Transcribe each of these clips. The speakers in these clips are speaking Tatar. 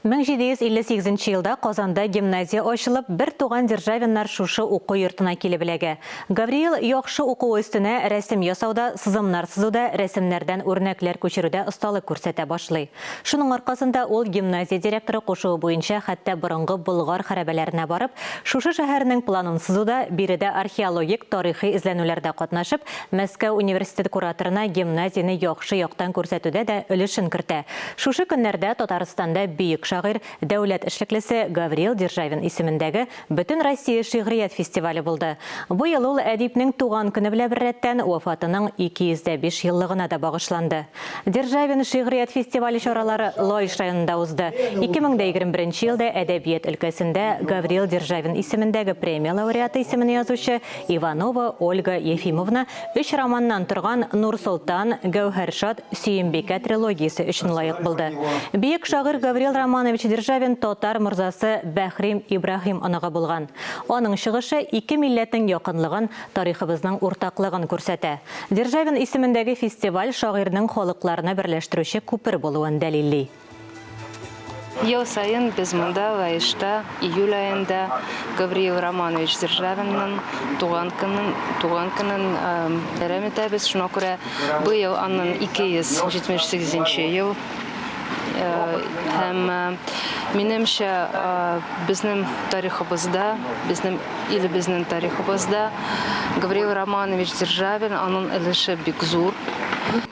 1758 елда Казанда гимназия ачылып, бер туган державиннар шушы уку йортына килеп эләгә. Гавриил яхшы уку өстенә рәсем ясауда, сызымнар сызуда, рәсемнәрдән үрнәкләр күчерүдә осталык күрсәтә башлый. Шуның аркасында ул гимназия директоры кушуы буенча хәтта борынгы Болгар хәрабәләренә барып, шушы шәһәрнең планын сызуда, биредә археологик, тарихи эзләнүләрдә катнашып, Мәскәү университет кураторына гимназияны яхшы яктан күрсәтүдә дә өлешен кертә. Шушы көннәрдә Татарстанда бөек шагыйрь, дәүләт эшлеклесе Гавриил Державин исемендәге Бөтен Россия шигърият фестивале булды. Бу ел ул әдипнең туган көне белән беррәттән вафатының 205 еллыгына да багышланды. Державин шигърият фестивале чаралары Лоиш районында узды. 2021 елда әдәбият өлкәсендә Гавриил Державин исемендәге премия лауреаты исемен язучы Иванова Ольга Ефимовна 3 романнан торган Нур-Солтан, Гәүһәршат, Сөембикә трилогиясе өчен лаек булды. Бөек шагыйрь Гавриил Романович Державин татар морзасы Бәхрим Ибраһим аныга булган. Аның чыгышы ике милләтнең якынлыгын, тарихыбызның уртаклыгын күрсәтә. Державин исемендәге фестиваль шагыйрьнең халыкларны берләштерүче күпер булуын дәлилли. Ел сайын без монда Лаишта июль айында Гавриил Романович Державинның туган көнен бәйрәм итәбез. Шуңа күрә быел аның 278 ел. Һәм минемчә безнең тарихыбызда, безнең илебезнең тарихыбызда Гавриил Романович Державин аның өлеше бик зур.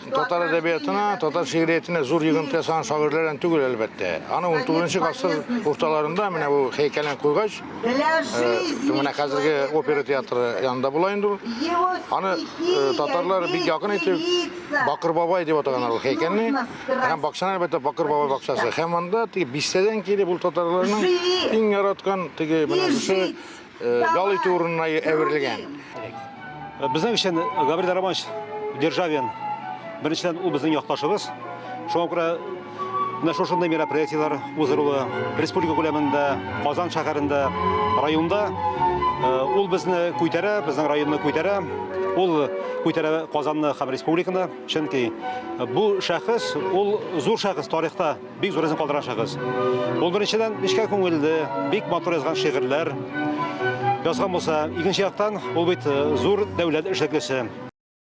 Татар әдәбиятына, татар шигъриятына зур йогынты ясаган шагыйрьләрдән түгел әлбәттә. Аны 19 гасыр урталарында менә бу һәйкәлен куйгач, менә хәзерге опера театры янында була инде ул. Аны татарлар бик якын итеп Бакыр бабай дип атаганнар ул һәйкәлне. Һәм бакчаны әлбәттә Бакыр бабай бакчасы. Һәм анда теге бистәдән килеп ул татарларның иң яраткан теге менә шушы ял итү урынына әверелгән. Безнең өчен Гавриил Романович Державин беренчедән ул безнең якташыбыз. Шуңа күрә менә шушындай мероприятиялар узырылы республика күләмендә, Казан шәһәрендә, районда ул безне күтәрә, безнең районны күтәрә. Ул күтәрә Казанны һәм республиканы, чөнки бу шәхес, ул зур шәхес тарихта, бик зур изен калдырган шәхес. Ул беренчедән нечкә күңелле, бик матур язган шигырьләр язган булса, икенче яктан ул бит зур дәүләт эшлеклесе.